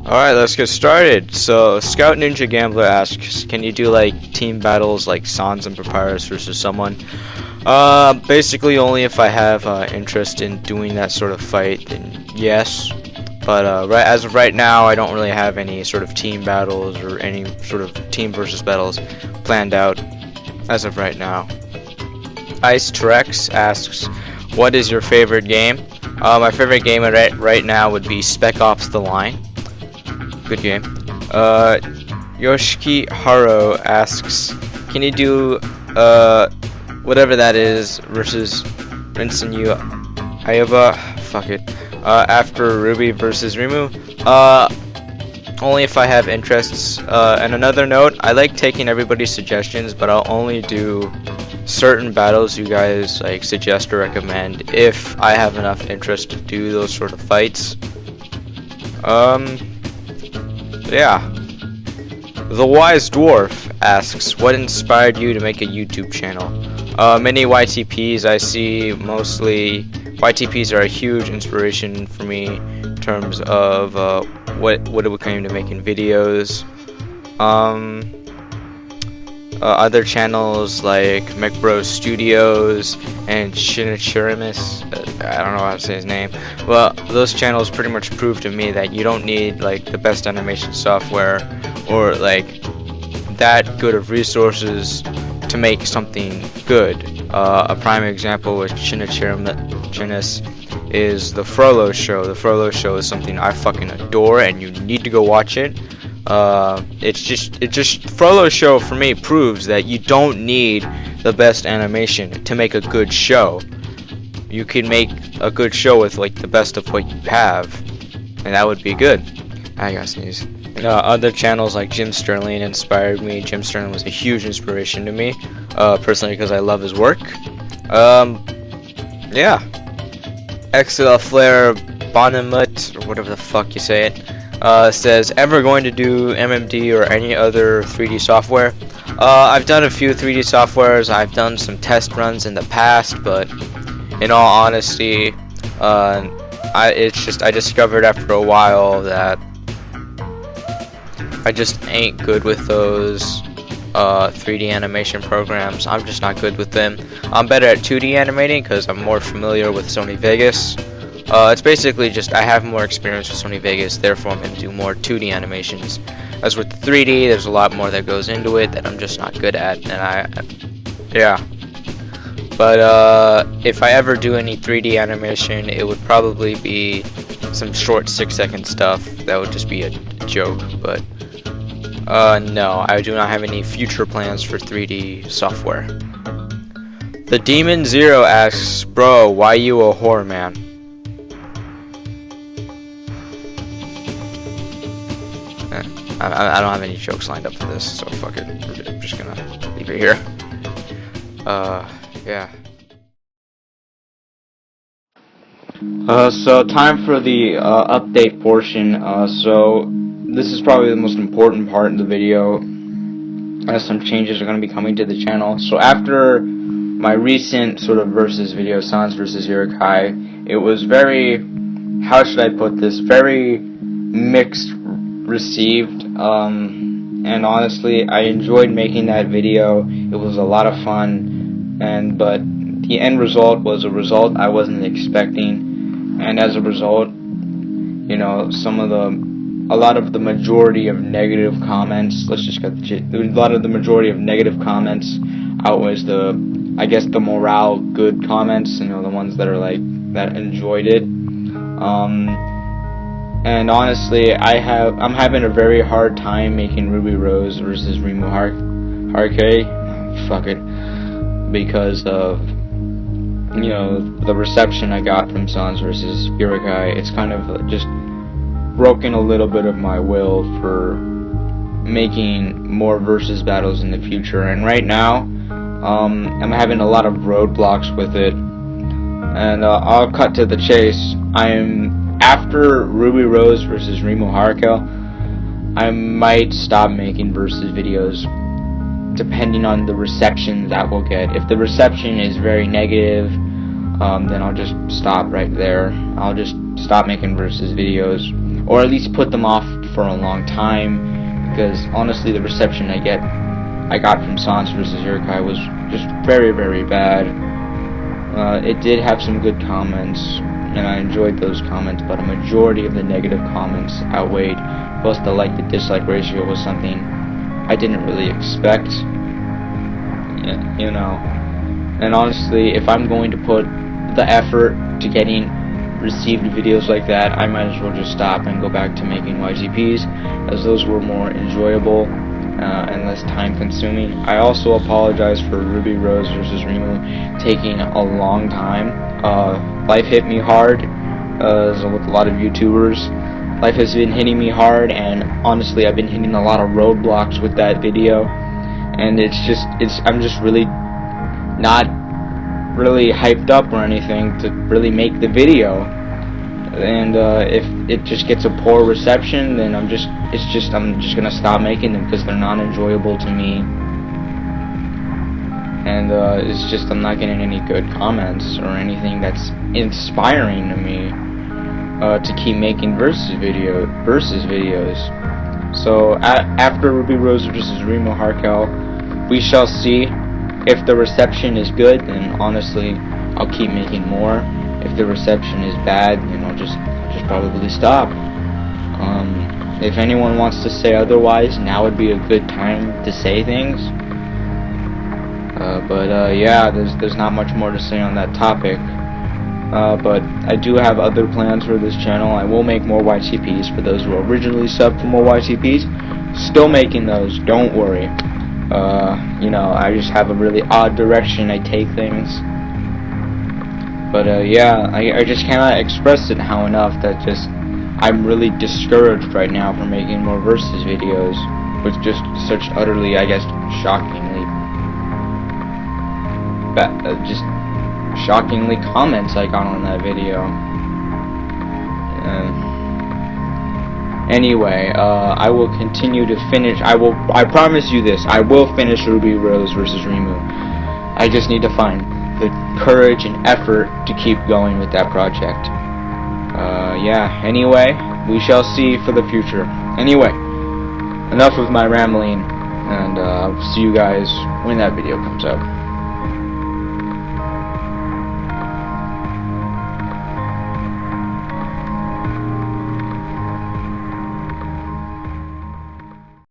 Alright, let's get started. So, Scout Ninja Gambler asks, can you do like team battles like Sans and Papyrus versus someone? Basically only if I have interest in doing that sort of fight, then yes. But as of right now, I don't really have any sort of team battles or any sort of team versus battles planned out as of right now. Ice Trex asks, what is your favorite game? My favorite game right now would be Spec Ops: The Line. Good game. Yoshiki Haro asks, can you do whatever that is versus Rinsen Ayaba? Fuck it. After Ruby versus Rimu? Only if I have interests. And another note, I like taking everybody's suggestions, but I'll only do certain battles you guys like suggest or recommend if I have enough interest to do those sort of fights. Yeah. The Wise Dwarf asks, what inspired you to make a YouTube channel? Many YTPs I see, mostly YTPs are a huge inspiration for me in terms of what it came to making videos. Other channels like McBro Studios and Shinichirimus, I don't know how to say his name. Well, those channels pretty much prove to me that you don't need like the best animation software or like that good of resources to make something good. A prime example with Shinichirimus is the Frollo Show. The Frollo Show is something I fucking adore, and you need to go watch it. Frollo Show for me proves that you don't need the best animation to make a good show. You can make a good show with like the best of what you have, and that would be good. I gotta sneeze. Other channels like Jim Sterling inspired me. Jim Sterling was a huge inspiration to me, personally, because I love his work. Yeah. XL Flare Bonamut, or whatever the fuck you say it, says, ever going to do MMD or any other 3D software? I've done a few 3D softwares. I've done some test runs in the past, but in all honesty, I discovered after a while that I just ain't good with those 3D animation programs. I'm just not good with them. I'm better at 2D animating because I'm more familiar with Sony Vegas. It's basically just I have more experience with Sony Vegas, therefore I'm going to do more 2D animations. As with the 3D, there's a lot more that goes into it that I'm just not good at, and yeah. But if I ever do any 3D animation, it would probably be some short 6-second stuff that would just be a joke, but no, I do not have any future plans for 3D software. The Demon Zero asks, bro, why you a whore, man? I don't have any jokes lined up for this, so fuck it. I'm just gonna leave it here. Yeah. So time for the update portion. So this is probably the most important part of the video, as some changes are going to be coming to the channel. So after my recent sort of versus video, Sans versus Irokai, it was very, how should I put this, very mixed received, and honestly I enjoyed making that video. It was a lot of fun, but the end result was a result I wasn't expecting, and as a result, you know, a lot of the majority of negative comments, a lot of the majority of negative comments outweighs the, I guess, the morale good comments, you know, the ones that are like, that enjoyed it. And honestly, I'm having a very hard time making Ruby Rose versus Rimu Haruka, fuck it, because of, you know, the reception I got from Sans versus Irokai. It's kind of just broken a little bit of my will for making more versus battles in the future, and right now I'm having a lot of roadblocks with it, and I'll cut to the chase. After Ruby Rose versus Rimu Haruka, I might stop making versus videos depending on the reception that we'll get. If the reception is very negative, then I'll just stop right there. I'll just stop making versus videos, or at least put them off for a long time, because honestly the reception I got from Sans vs. Urkai was just very, very bad. It did have some good comments, and I enjoyed those comments, but a majority of the negative comments outweighed. Plus the like to dislike ratio was something I didn't really expect, you know. And honestly, if I'm going to put the effort to getting received videos like that, I might as well just stop and go back to making YTPs, as those were more enjoyable and less time consuming. I also apologize for Ruby Rose vs. Reimu taking a long time. Life hit me hard, as with a lot of YouTubers. Life has been hitting me hard, and honestly I've been hitting a lot of roadblocks with that video, and I'm just really not really hyped up or anything to really make the video. And if it just gets a poor reception, then I'm just gonna stop making them, because they're not enjoyable to me, and I'm not getting any good comments or anything that's inspiring to me to keep making versus videos. So after Ruby Rose vs. Reimu Harkel, we shall see. If the reception is good, then honestly I'll keep making more. If the reception is bad, then I'll just probably stop. If anyone wants to say otherwise, now would be a good time to say things. Yeah, there's not much more to say on that topic. But I do have other plans for this channel. I will make more YTPs for those who originally subbed for more YTPs. Still making those, don't worry. You know, I just have a really odd direction I take things. But yeah, I just cannot express it how enough that I'm really discouraged right now from making more versus videos, with just such utterly, I guess, shockingly comments I got on that video. Anyway, I will continue to finish. I promise you this. I will finish Ruby Rose vs. Reimu. I just need to find the courage and effort to keep going with that project. Yeah. Anyway, we shall see for the future. Anyway, enough of my rambling, and I'll see you guys when that video comes out.